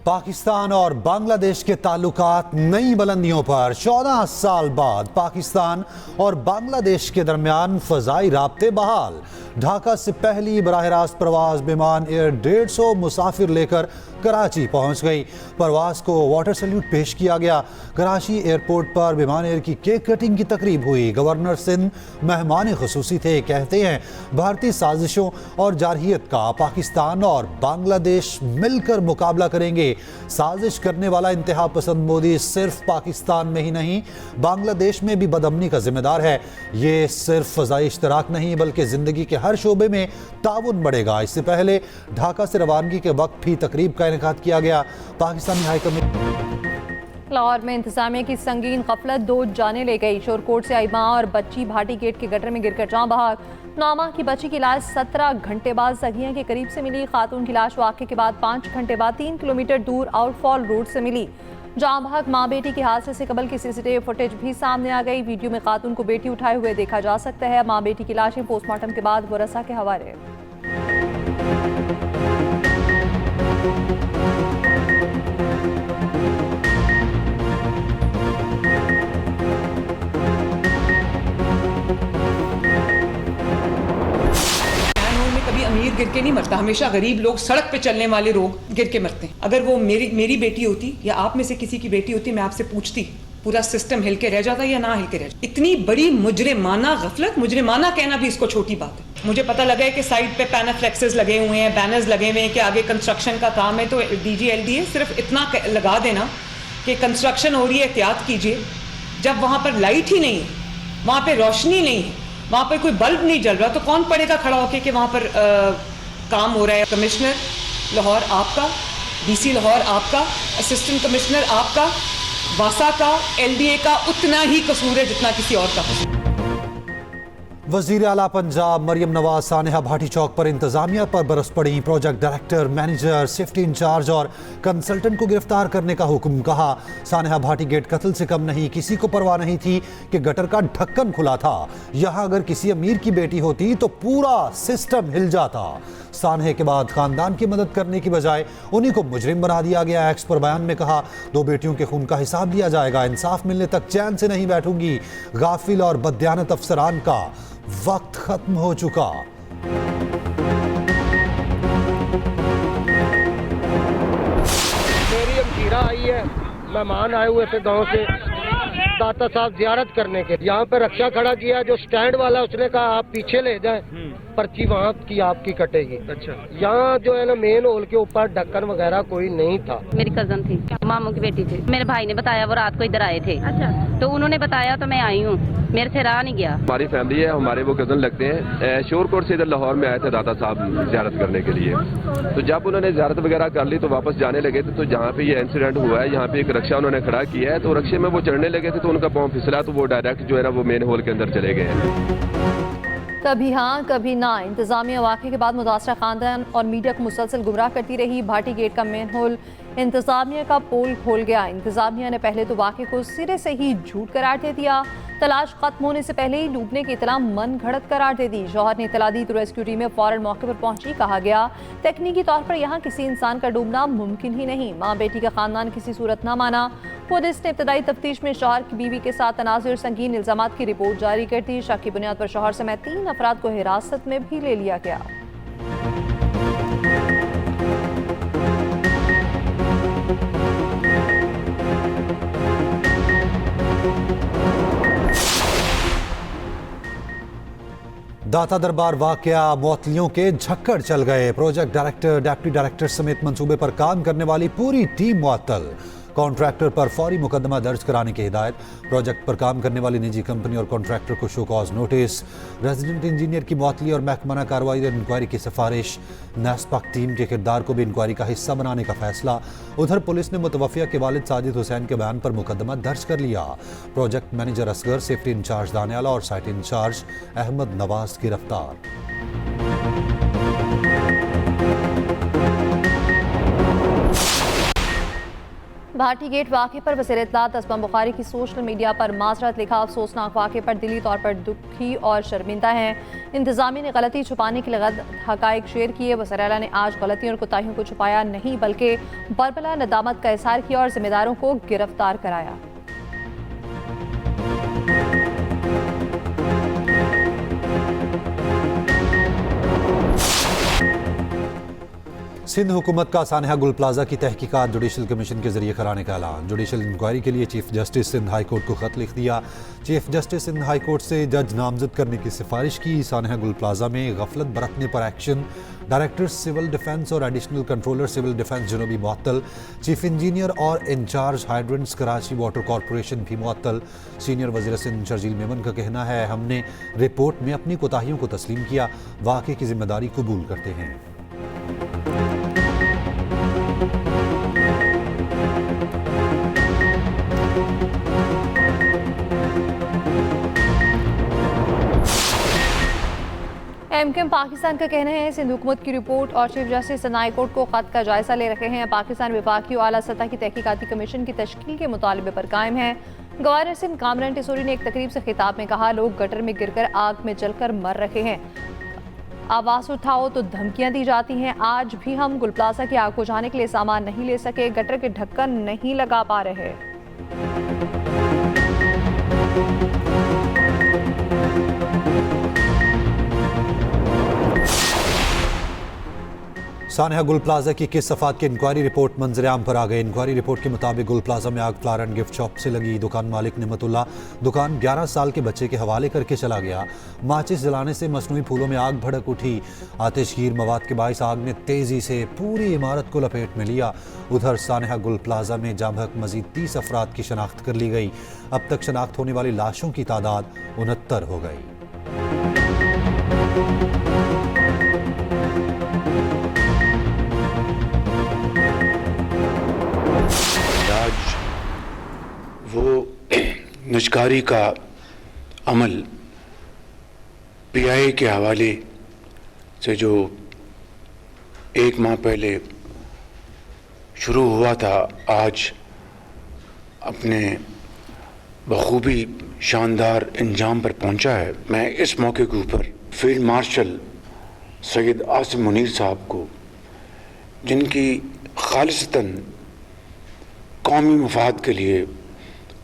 पाकिस्तान और बांग्लादेश के ताल्लुकात नई बुलंदियों पर 14 साल बाद पाकिस्तान और बांग्लादेश के दरमियान फजाई राब्ते बहाल। ढाका से पहली बराह रास्त प्रवास विमान एयर 150 मुसाफिर लेकर कराची पहुंच गई। परवास को वाटर सैल्यूट पेश किया गया। कराची एयरपोर्ट पर विमान एयर की केक कटिंग की तकरीब हुई। गवर्नर सिंध मेहमान खुसूसी थे। कहते हैं भारतीय साजिशों और जारहियत का पाकिस्तान और बांग्लादेश मिलकर मुकाबला करेंगे। साजिश करने वाला इंतहा पसंद मोदी सिर्फ पाकिस्तान में ही नहीं बांग्लादेश में भी बदअमनी का जिम्मेदार है। ये सिर्फ फजाई इश्तराक नहीं बल्कि जिंदगी के हर शोबे में ताउन बढ़ेगा। इससे पहले ढाका से रवानगी के वक्त भी तकरीब का इनेकाद किया गया। पाकिस्तानी हाई कमीशन लाहौर में इंतजामिया की संगीन गफलत 2 जाने ले गई। शोरकोट से आई मां और बच्ची भाटी गेट के गटर में गिरकर जान बहक। 9 माह की बच्ची की लाश 17 घंटे बाद सगिया के करीब से मिली। खातून की लाश वाक़े के बाद 5 घंटे बाद 3 किलोमीटर दूर आउटफॉल रोड से मिली। जान बहक मां बेटी के हादसे से कबल की सीसीटीवी फुटेज भी सामने आ गई। वीडियो में खातून को बेटी उठाए हुए देखा जा सकता है। मां बेटी की लाशें पोस्टमार्टम के बाद वरसा के हवाले। अमीर गिर के नहीं मरता, हमेशा गरीब लोग, सड़क पे चलने वाले लोग गिर के मरते हैं। अगर वो मेरी बेटी होती या आप में से किसी की बेटी होती, मैं आपसे पूछती पूरा सिस्टम हिल के रह जाता या ना हिल के रह जाता। इतनी बड़ी मुजरिमाना गफलत, मुजरिमाना कहना भी इसको छोटी बात है। मुझे पता लगा है कि साइड पे पैनाफ्लेक्सेस लगे हुए हैं, बैनर्स लगे हुए हैं कि आगे कंस्ट्रक्शन का काम है। तो DGLDA सिर्फ इतना लगा देना कि कंस्ट्रक्शन हो रही है, एहतियात कीजिए। जब वहाँ पर लाइट ही नहीं है, वहाँ पर रोशनी नहीं है, वहाँ पर कोई बल्ब नहीं जल रहा, तो कौन पड़ेगा खड़ा होके कि वहाँ पर काम हो रहा है। कमिश्नर लाहौर आपका, DC लाहौर आपका, असिस्टेंट कमिश्नर आपका, वासा का, LDA का उतना ही कसूर है जितना किसी और का कसूर। वज़ीर आला पंजाब मरियम नवाज सानेहा भाटी चौक पर इंतजामिया पर बरस पड़ी। Project director, manager, safety incharge और कंसल्टेंट को गिरफ्तार करने का हुक्म। कहा सानेहा भाटी गेट कत्ल से कम नहीं, किसी को परवाह नहीं थी कि गटर का ढक्कन खुला था। यहाँ अगर किसी अमीर की बेटी होती तो पूरा सिस्टम हिल जाता। सानहे के बाद खानदान की मदद करने की बजाय उन्हीं को मुजरिम बना दिया गया। एक्स पर बयान में कहा 2 बेटियों के खून का हिसाब दिया जाएगा। इंसाफ मिलने तक चैन से नहीं बैठूंगी। गाफिल और बददियानत अफसरान का वक्त खत्म हो चुका। मेरी अमशीरा आई है, मेहमान आए हुए थे गांव से दाता साहब जियारत करने के। यहाँ पे रक्षा खड़ा किया, जो स्टैंड वाला उसने कहा आप पीछे ले जाएं, पर्ची वहाँ की आपकी कटेगी। अच्छा, यहाँ जो है ना मेन होल के ऊपर ढक्कन वगैरह कोई नहीं था। मेरी कजन थी, मामू की बेटी थी। मेरे भाई ने बताया, वो रात को इधर आए थे। अच्छा, तो उन्होंने बताया तो मैं आई हूँ, मेरे से रहा नहीं गया। हमारी फैमिली है, हमारे वो कजन लगते हैं। शोरकोट से इधर लाहौर में आए थे दाता साहब जियारत करने के लिए। तो जब उन्होंने जियारत वगैरह कर ली तो वापस जाने लगे थे। तो जहाँ पे ये इंसिडेंट हुआ है, यहाँ पे एक रक्षा उन्होंने खड़ा किया है। तो रक्षे में वो चढ़ने लगे थे तो उनका पाँव फिसला, तो वो डायरेक्ट जो है ना वो मेन होल के अंदर चले गए हैं। कभी हाँ कभी ना, इंतजामिया वाक़े के बाद मुतासरा खानदान और मीडिया को मुसलसल गुमराह करती रही। भाटी गेट का मेन होल इंतजामिया का पोल खोल गया। इंतजामिया ने पहले तो वाक़े को सिरे से ही झूठ करार दे दिया। तलाश खत्म होने से पहले ही डूबने की इतला मन घड़त करार दे दी। शौहर ने इतला दी तो रेस्क्यू टीमें फौरन मौके पर पहुंची। कहा गया तकनीकी तौर पर यहाँ किसी इंसान का डूबना मुमकिन ही नहीं। माँ बेटी का खानदान किसी सूरत न माना। पुलिस ने इब्तदाई तफ्तीश में शौहर की बीवी के साथ तनाज़ुर संगीन इल्जामात की रिपोर्ट जारी कर दी। शक की बुनियाद पर शौहर समेत 3 अफराद को हिरासत में भी ले लिया गया। दाता दरबार वाकया मुअत्तलियों के झक्कड़ चल गए। प्रोजेक्ट डायरेक्टर, डिप्टी डायरेक्टर समेत मंसूबे पर काम करने वाली पूरी टीम मुअत्तल। कॉन्ट्रैक्टर पर फौरी मुकदमा दर्ज कराने की हिदायत। प्रोजेक्ट पर काम करने वाली निजी कंपनी और कॉन्ट्रैक्टर को show cause notice. Resident engineer की मुअत्तली और महकमाना कार्रवाई और इंक्वायरी की सिफारिश। नेस्पक टीम के किरदार को भी इंक्वायरी का हिस्सा बनाने का फैसला। उधर पुलिस ने मुतवफ़िया के वालिद साजिद हुसैन के बयान पर मुकदमा दर्ज कर लिया। Project manager Asgar, safety incharge Daniyala और साइट इंचार्ज अहमद नवाज गिरफ्तार। भाटी गेट वाक़े पर वज़ीर इत्तलात असमा बुखारी की सोशल मीडिया पर माजरत लिखा। अफसोसनाक वाक़े पर दिली तौर पर दुखी और शर्मिंदा हैं। इंतज़ामिया ने गलती छुपाने के लिए गलत हक़ाइक़ शेयर किए। वज़ीर आला ने आज गलतियों और कोताहियों को छुपाया नहीं बल्कि बरबला नदामत का इज़हार किया और जिम्मेदारों को गिरफ्तार कराया। सिंध हुकूमत का सानहा गुल प्लाजा की तहकीकात जुडिशल कमीशन के जरिए कराने का ऐलान। जुडिशल इंक्वायरी के लिए chief justice Sindh high court को खत लिख दिया। Chief justice Sindh high court से जज नामजद करने की सिफारिश की। सानहा गुल प्लाजा में गफलत बरतने पर एक्शन। डायरेक्टर सिविल डिफेंस और एडिशनल कंट्रोलर सिविल डिफेंस जनूबी मुअत्तल। चीफ इंजीनियर और incharge hydrants Karachi water corporation भी मुअत्तल। सीनियर वज़ीर सिंध शर्जील मेमन का कहना है, हमने रिपोर्ट में अपनी कोताहियों को तस्लीम किया, वाक़े की जिम्मेदारी कबूल करते हैं। एमकेएम पाकिस्तान का कहना है, सिंध हुकूमत की रिपोर्ट और chief justice Sindh high court को खत का जायजा ले रहे हैं। पाकिस्तान विफाकी और आला सतह की तहकीकाती कमीशन की तश्कील के मुतालबे पर कायम है। गवर्नर सिंध कामरान टिसोरी ने एक तकरीब से खिताब में कहा, लोग गटर में गिरकर आग में जलकर मर रहे हैं, आवाज़ उठाओ तो धमकियां दी जाती हैं। आज भी हम गुल प्लाजा की आग बुझाने के लिए सामान नहीं ले सके, गटर के ढक्कन नहीं लगा पा रहे। सानहा गुल प्लाजा की किस सफ़ात की इंक्वायरी रिपोर्ट मंजर आम पर आ गई। इंक्वायरी रिपोर्ट के मुताबिक गुल प्लाजा में आग फ्लावर एंड गिफ्ट शॉप से लगी। दुकान मालिक निमतुल्लाह दुकान 11 साल के बच्चे के हवाले करके चला गया। माचिस जलाने से मसनूई फूलों में आग भड़क उठी। आतिशगीर मवाद के बाइस आग ने तेज़ी से पूरी इमारत को लपेट में लिया। उधर सानहा गुल प्लाजा में जामहक मजीद 30 अफराद की शनाख्त कर ली गई। अब तक शनाख्त होने वाली लाशों की तादाद 69 हो गई। वो निजकारी का अमल पीआईए के हवाले से जो 1 माह पहले शुरू हुआ था, आज अपने बखूबी शानदार इंजाम पर पहुंचा है। मैं इस मौके के ऊपर फील्ड मार्शल सैयद आसिम मुनीर साहब को, जिनकी खालिसतन कौमी मफाद के लिए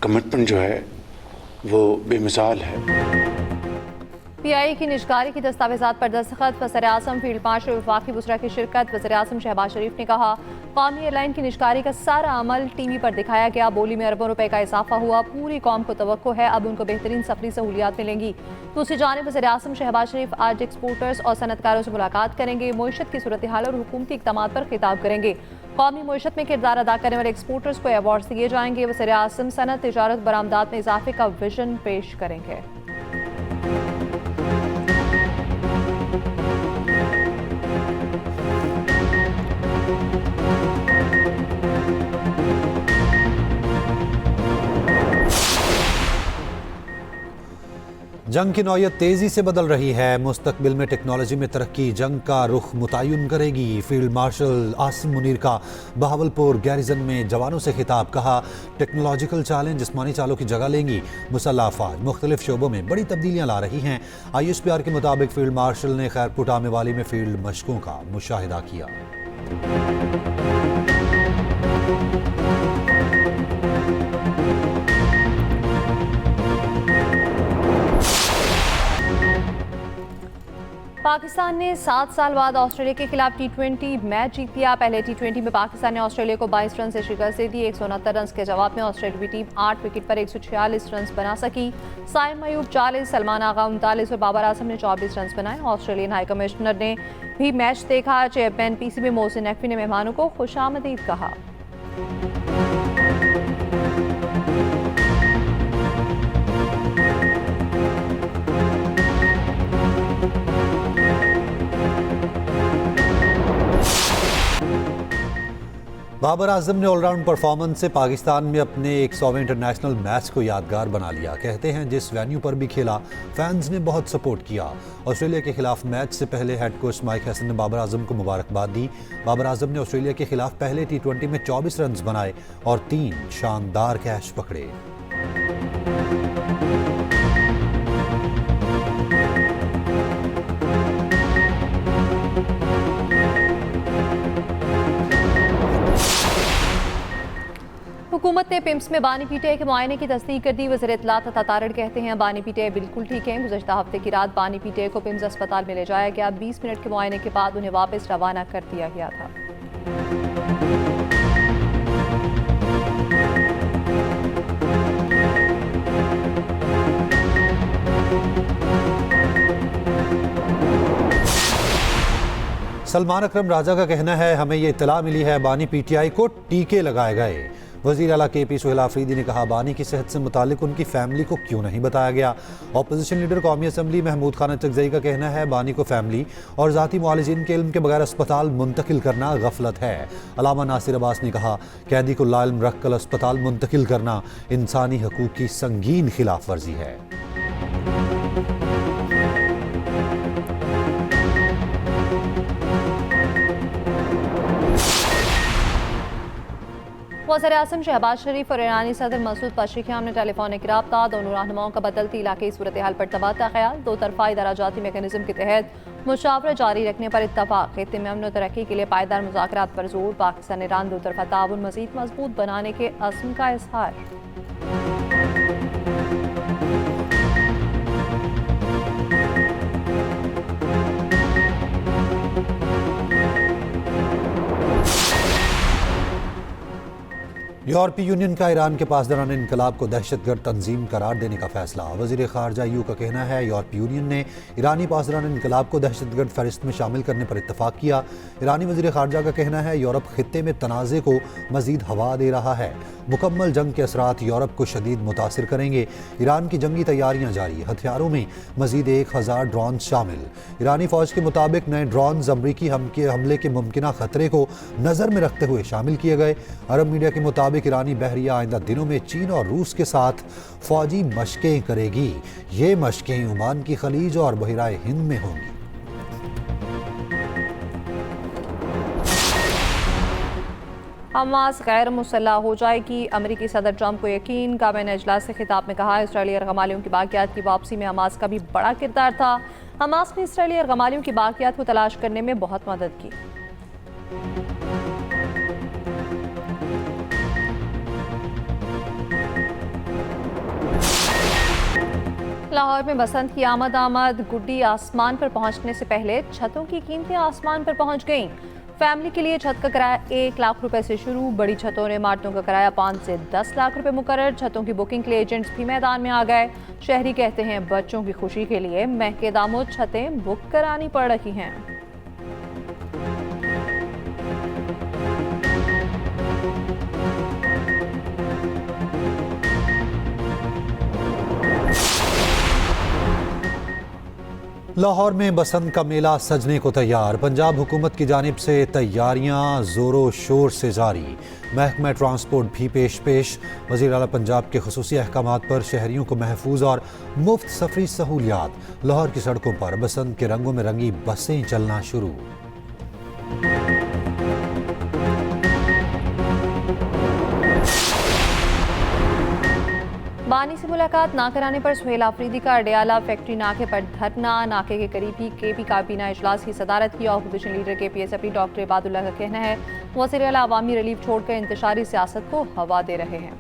कमिटमेंट जो है वो बेमिसाल है। पीआईए की निजकारी की दस्तावेजात पर दस्तखत। वज़ीर आज़म फील्ड मार्शल वफाकी बुसरा की शिरकत। वज़ीर आज़म शहबाज शरीफ ने कहा, कौमी एयरलाइन की निजकारी का सारा अमल टीवी पर दिखाया गया। बोली में अरबों रुपए का इजाफा हुआ। पूरी कौम को तवक्को है अब उनको बेहतरीन सफरी सहूलियात मिलेंगी। दूसरी जानिब वज़ीर आज़म शहबाज शरीफ आज एक्सपोर्टर्स और सनतकारों से मुलाकात करेंगे। मईशत की सूरत हाल और हुकूमती इक़दाम पर खिताब करेंगे। कौमी मईशत में किरदार अदा करने वाले एक्सपोर्टर्स को अवार्ड दिए जाएंगे। वज़ीर आज़म सनत, तिजारत, बरामदात में इजाफे का विजन पेश करेंगे। जंग की नौयत तेज़ी से बदल रही है। मुस्तकबिल में टेक्नोलॉजी में तरक्की जंग का रुख मुतय्यन करेगी। फील्ड मार्शल आसिम मुनीर का बहावलपुर गैरिजन में जवानों से खिताब। कहा, टेक्नोलॉजिकल चैलेंज जिस्मानी चालों की जगह लेंगी। मुसल्लह अफवाज मुख्तलिफ शोबों में बड़ी तब्दीलियाँ ला रही हैं। ISPR के मुताबिक फील्ड मार्शल ने खैरपुट आमे वाली में फील्ड मशकों का मुशाहिदा किया। पाकिस्तान ने 7 साल बाद ऑस्ट्रेलिया के खिलाफ T20 मैच जीत लिया। पहले T20 में पाकिस्तान ने ऑस्ट्रेलिया को 22 रन से शिकस्त दे दी। 169 रन के जवाब में ऑस्ट्रेलियाई टीम 8 विकेट पर 146 रन बना सकी। साइम अयूब 40, सलमान आगा 39 और बाबर आजम ने 24 रन बनाए। ऑस्ट्रेलियन हाई कमिश्नर ने भी मैच देखा। चेयरमैन PCB मोहसिन नकवी ने मेहमानों को खुशामदीद कहा। बाबर आजम ने ऑलराउंड परफॉर्मेंस से पाकिस्तान में अपने 100वें इंटरनेशनल मैच को यादगार बना लिया। कहते हैं जिस वेन्यू पर भी खेला फैंस ने बहुत सपोर्ट किया। ऑस्ट्रेलिया के खिलाफ मैच से पहले हेड कोच माइक हैसन ने बाबर आजम को मुबारकबाद दी। बाबर आजम ने ऑस्ट्रेलिया के खिलाफ पहले T20 में 24 रन बनाए और 3 शानदार कैच पकड़े। हुकूमत ने पिम्स में बानी पीटीआई के मुआयने की तस्दीक कर दी। वज़ीर इत्तलात अता तारड़ कहते हैं बानी पीटीआई बिल्कुल ठीक है। गुज़श्ता हफ्ते की रात बानी पीटीआई को पिम्स अस्पताल में ले जाया गया। 20 मिनट के मुआयने के बाद उन्हें वापस रवाना कर दिया गया था। सलमान अकरम राजा का कहना है हमें ये इत्तला मिली है बानी पीटीआई को टीके लगाए गए। वज़ीर आला KP सुहेल आफरीदी ने कहा बानी की सेहत से मुतालिक उनकी फैमिली को क्यों नहीं बताया गया। अपोजिशन लीडर कौमी असम्बली महमूद खान चकजई का कहना है बानी को फैमिली और ज़ाती मुआलिजीन के इल्म के बगैर अस्पताल मुंतकिल करना गफलत है। अलामा नासिर अब्बास ने कहा कैदी को लाइल्म रख कर अस्पताल मुंतकिल करना इंसानी हकूक़ की संगीन खिलाफ वर्जी है। वज़ीर आज़म शहबाज शरीफ और ईरानी सदर मसूद पज़ेश्कियान ने टेलीफोनिक रब्ता दोनों रहनुमाओं का बदलती इलाक़ाई सूरत हाल पर तबादला ख्याल। दो तरफ़ा इदाराजाती मेकनिज़म के तहत मुशावरत जारी रखने पर इत्तफ़ाक़। खित्ते में अमन व तरक्की के लिए पायदार मुज़ाकरात पर जोर। पाकिस्तान ईरान दो तरफ़ा ताउन मज़ीद मजबूत बनाने के अज़्म का इज़हार। यूरोपीय यूनियन का ईरान के पासदारान इनकलाब को दहशतगर्द तंजीम करार देने का फैसला। वज़ीर ख़ारजा EU का कहना है यूरोपीय यूनियन ने ईरानी पासदारान इनकलाब को दहशतगर्द फहरिस्त में शामिल करने पर इत्तफाक किया। ईरानी वज़ीर ख़ारजा का कहना है यूरोप खित्ते में तनाज़े को मज़ीद हवा दे रहा है। मुकम्मल जंग के असरात यूरोप को शदीद मुतासिर करेंगे। ईरान की जंगी तैयारियाँ जारी। हथियारों में मज़ीद 1000 ड्रोन शामिल। ईरानी फ़ौज के मुताबिक नए ड्रोन अमरीकी हमले के मुमकिन ख़तरे को नज़र में रखते हुए शामिल किए गए। अरब मीडिया के मुताबिक ईरानी बहरिया आइंदा दिनों में चीन और रूस के साथ फौजी मशकें करेगी। ये मशकें ओमान की खलीज और बहराए हिंद में होंगी। हमास गैर मुसल्लह हो जाएगी। अमेरिकी सदर ट्रंप को यकीन। काबीना इजलास से खिताब में कहा इसराइली यरगमालियों की बाकियात की वापसी में हमास का भी बड़ा किरदार था। हमास ने इसराइली यरगमालियों की बाकियात को तलाश करने में बहुत मदद की। लाहौर में बसंत की आमद गुड्डी आसमान पर पहुंचने से पहले छतों की कीमतें आसमान पर पहुंच गईं। फैमिली के लिए छत का किराया 1 लाख रुपए से शुरू। बड़ी छतों और इमारतों का किराया 5 से 10 लाख रुपए मुकर्रर। छतों की बुकिंग के लिए एजेंट्स भी मैदान में आ गए। शहरी कहते हैं बच्चों की खुशी के लिए महंगे दामों छतें बुक करानी पड़ रही हैं। लाहौर में बसंत का मेला सजने को तैयार। पंजाब हुकूमत की जानिब से तैयारियां जोरों शोर से जारी। महकमा ट्रांसपोर्ट भी पेश। वज़ीर आला पंजाब के खुसूसी अहकामात पर शहरियों को महफूज और मुफ्त सफरी सहूलियात। लाहौर की सड़कों पर बसंत के रंगों में रंगी बसें चलना शुरू। बानी से मुलाकात ना कराने पर सुहेल आफरीदी का अडयाला फैक्ट्री नाके पर धरना। नाके के करीब ही KP काबीना इजलास की सदारत की। Opposition leader KPSP doctor Ibadullah का कहना है वज़ीर आला अवामी रिलीफ छोड़कर इंतशारी सियासत को हवा दे रहे हैं।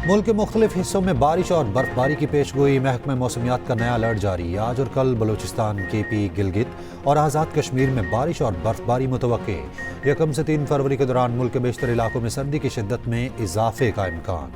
मुल्क के मुख्तलिफ हिस्सों में बारिश और बर्फबारी की पेशगोई। महकमा मौसमियात का नया अलर्ट जारी। आज और कल बलूचिस्तान, KP, गिलगित और आज़ाद कश्मीर में बारिश और बर्फबारी मुतवक्के। 1 से 3 फरवरी के दौरान मुल्क के बेशतर इलाकों में सर्दी की शिद्दत में इजाफे का इम्कान।